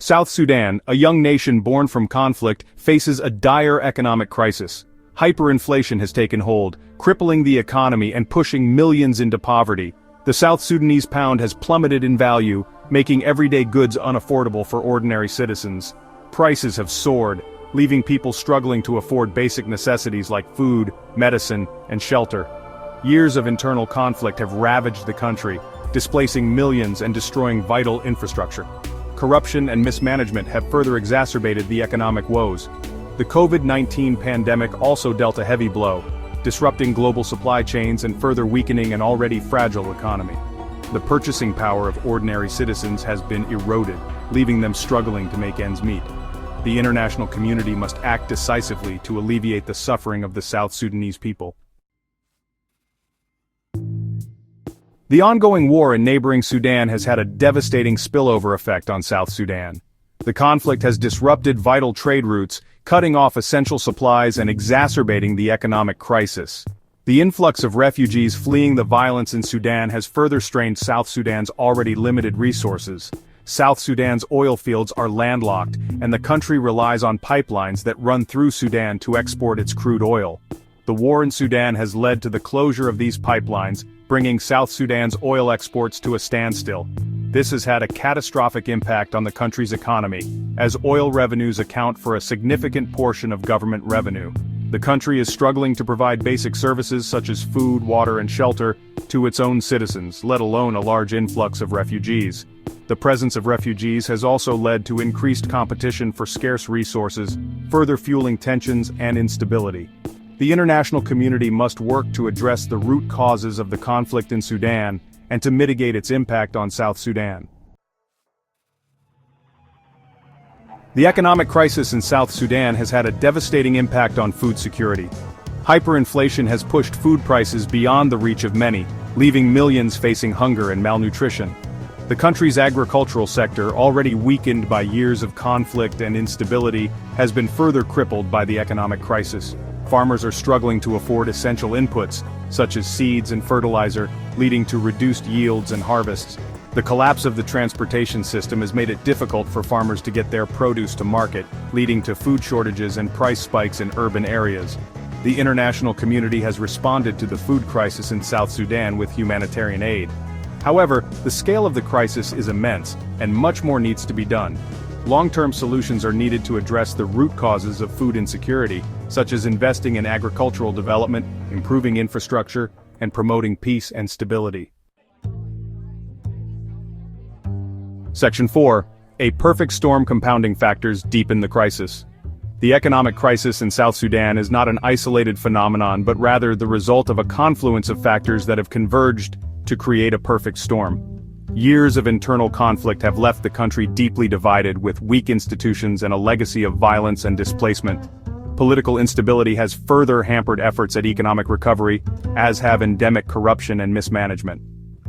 South Sudan, a young nation born from conflict, faces a dire economic crisis. Hyperinflation has taken hold, crippling the economy and pushing millions into poverty. The South Sudanese pound has plummeted in value, making everyday goods unaffordable for ordinary citizens. Prices have soared, leaving people struggling to afford basic necessities like food, medicine, and shelter. Years of internal conflict have ravaged the country, displacing millions and destroying vital infrastructure. Corruption and mismanagement have further exacerbated the economic woes. The COVID-19 pandemic also dealt a heavy blow, disrupting global supply chains and further weakening an already fragile economy. The purchasing power of ordinary citizens has been eroded, leaving them struggling to make ends meet. The international community must act decisively to alleviate the suffering of the South Sudanese people. The ongoing war in neighboring Sudan has had a devastating spillover effect on South Sudan. The conflict has disrupted vital trade routes, cutting off essential supplies and exacerbating the economic crisis. The influx of refugees fleeing the violence in Sudan has further strained South Sudan's already limited resources. South Sudan's oil fields are landlocked, and the country relies on pipelines that run through Sudan to export its crude oil. The war in Sudan has led to the closure of these pipelines, bringing South Sudan's oil exports to a standstill. This has had a catastrophic impact on the country's economy, as oil revenues account for a significant portion of government revenue. The country is struggling to provide basic services such as food, water, and shelter to its own citizens, let alone a large influx of refugees. The presence of refugees has also led to increased competition for scarce resources, further fueling tensions and instability. The international community must work to address the root causes of the conflict in Sudan and to mitigate its impact on South Sudan. The economic crisis in South Sudan has had a devastating impact on food security. Hyperinflation has pushed food prices beyond the reach of many, leaving millions facing hunger and malnutrition. The country's agricultural sector, already weakened by years of conflict and instability, has been further crippled by the economic crisis. Farmers are struggling to afford essential inputs, such as seeds and fertilizer, leading to reduced yields and harvests. The collapse of the transportation system has made it difficult for farmers to get their produce to market, leading to food shortages and price spikes in urban areas. The international community has responded to the food crisis in South Sudan with humanitarian aid. However, the scale of the crisis is immense, and much more needs to be done. Long-term solutions are needed to address the root causes of food insecurity, such as investing in agricultural development, improving infrastructure, and promoting peace and stability. Section 4. A perfect storm compounding factors deepen the crisis. The economic crisis in South Sudan is not an isolated phenomenon but rather the result of a confluence of factors that have converged to create a perfect storm. Years of internal conflict have left the country deeply divided with weak institutions and a legacy of violence and displacement. Political instability has further hampered efforts at economic recovery, as have endemic corruption and mismanagement.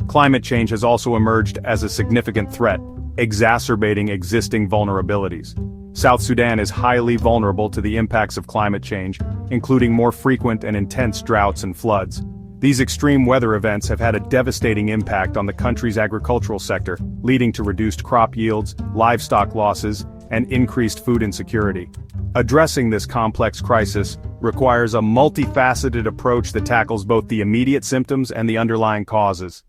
Climate change has also emerged as a significant threat, exacerbating existing vulnerabilities. South Sudan is highly vulnerable to the impacts of climate change, including more frequent and intense droughts and floods. These extreme weather events have had a devastating impact on the country's agricultural sector, leading to reduced crop yields, livestock losses, and increased food insecurity. Addressing this complex crisis requires a multifaceted approach that tackles both the immediate symptoms and the underlying causes.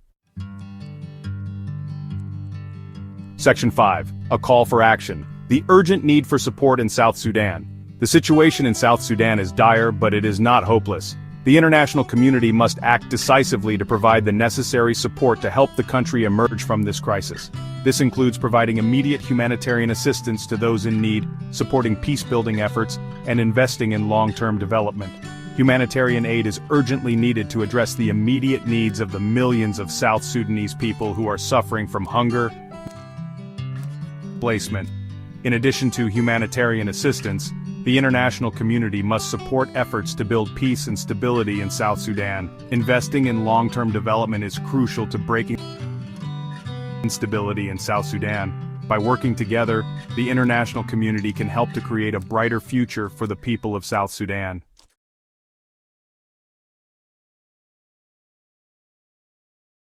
Section 5. A call for action. The urgent need for support in South Sudan. The situation in South Sudan is dire, but it is not hopeless. The international community must act decisively to provide the necessary support to help the country emerge from this crisis. This includes providing immediate humanitarian assistance to those in need, supporting peace-building efforts, and investing in long-term development. Humanitarian aid is urgently needed to address the immediate needs of the millions of South Sudanese people who are suffering from hunger and displacement. In addition to humanitarian assistance, the international community must support efforts to build peace and stability in South Sudan. Investing in long-term development is crucial to breaking instability in South Sudan. By working together, the international community can help to create a brighter future for the people of South Sudan.